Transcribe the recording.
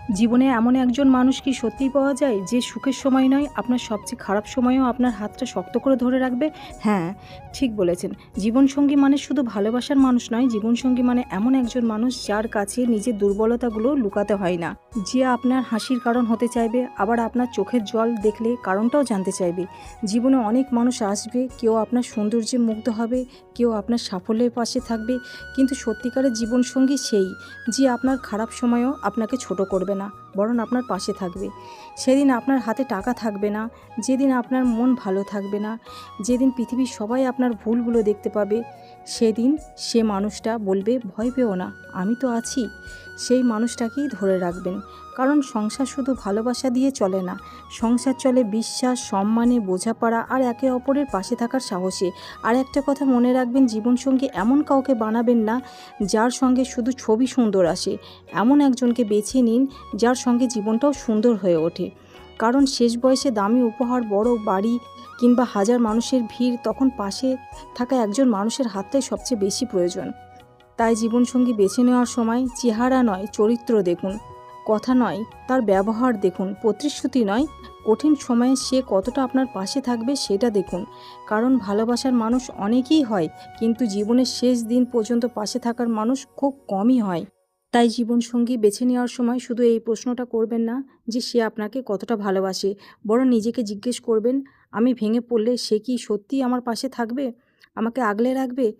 জীবনে এমন একজন মানুষ কি সত্যিই পাওয়া যায় যে সুখের সময় নয়, আপনার সবচেয়ে খারাপ সময়েও আপনার হাতটা শক্ত করে ধরে রাখবে? হ্যাঁ, ঠিক বলেছেন। জীবনসঙ্গী মানে শুধু ভালোবাসার মানুষ নয়, জীবনসঙ্গী মানে এমন একজন মানুষ যার কাছে নিজের দুর্বলতাগুলো লুকাতে হয় না। যে আপনার হাসির কারণ হতে চাইবে, আবার আপনার চোখের জল দেখলে কারণটাও জানতে চাইবে। জীবনে অনেক মানুষ আসবে, কেউ আপনার সৌন্দর্যে মুগ্ধ হবে, কেউ আপনার সাফল্যের পাশে থাকবে, কিন্তু সত্যিকারের জীবনসঙ্গী সেই যে আপনার খারাপ সময়েও আপনাকে ছোট করবে না, বরং আপনার পাশে থাকবে। সেদিন আপনার হাতে টাকা থাকবে না, যেদিন আপনার মন ভালো থাকবে না, যেদিন পৃথিবীর সবাই আপনার ভুলগুলো দেখতে পাবে, সেদিন সে মানুষটা বলবে, ভয় পেও না, আমি তো আছি। সেই মানুষটাকেই ধরে রাখবেন। কারণ সংসার শুধু ভালোবাসা দিয়ে চলে না, সংসার চলে বিশ্বাস, সম্মানে, বোঝাপড়া আর একে অপরের পাশে থাকার সাহসে। আর একটা কথা মনে রাখবেন, জীবনসঙ্গী এমন কাউকে বানাবেন না যার সঙ্গে শুধু ছবি সুন্দর আসে। এমন একজনকে বেছে নিন যার সঙ্গে জীবনটাও সুন্দর হয়ে ওঠে। কারণ শেষ বয়সে দামি উপহার, বড় বাড়ি কিংবা হাজার মানুষের ভিড়, তখন পাশে থাকা একজন মানুষের হাতটাই সবচেয়ে বেশি প্রয়োজন। তাই জীবনসঙ্গী বেছে নেওয়ার সময় চেহারা নয়, চরিত্র দেখুন। কথা নয়, তার ব্যবহার দেখুন। প্রতিশ্রুতি নয়, কঠিন সময়ে সে কতটা আপনার পাশে থাকবে সেটা দেখুন। কারণ ভালোবাসার মানুষ অনেকেই হয়, কিন্তু জীবনের শেষ দিন পর্যন্ত পাশে থাকার মানুষ খুব কমই হয়। তাই জীবনসঙ্গী বেছে নেওয়ার সময় শুধু এই প্রশ্নটা করবেন না যে সে আপনাকে কতটা ভালোবাসে, বরং নিজেকে জিজ্ঞেস করবেন, আমি ভেঙে পড়লে সে কি সত্যিই আমার পাশে থাকবে, আমাকে আগলে রাখবে?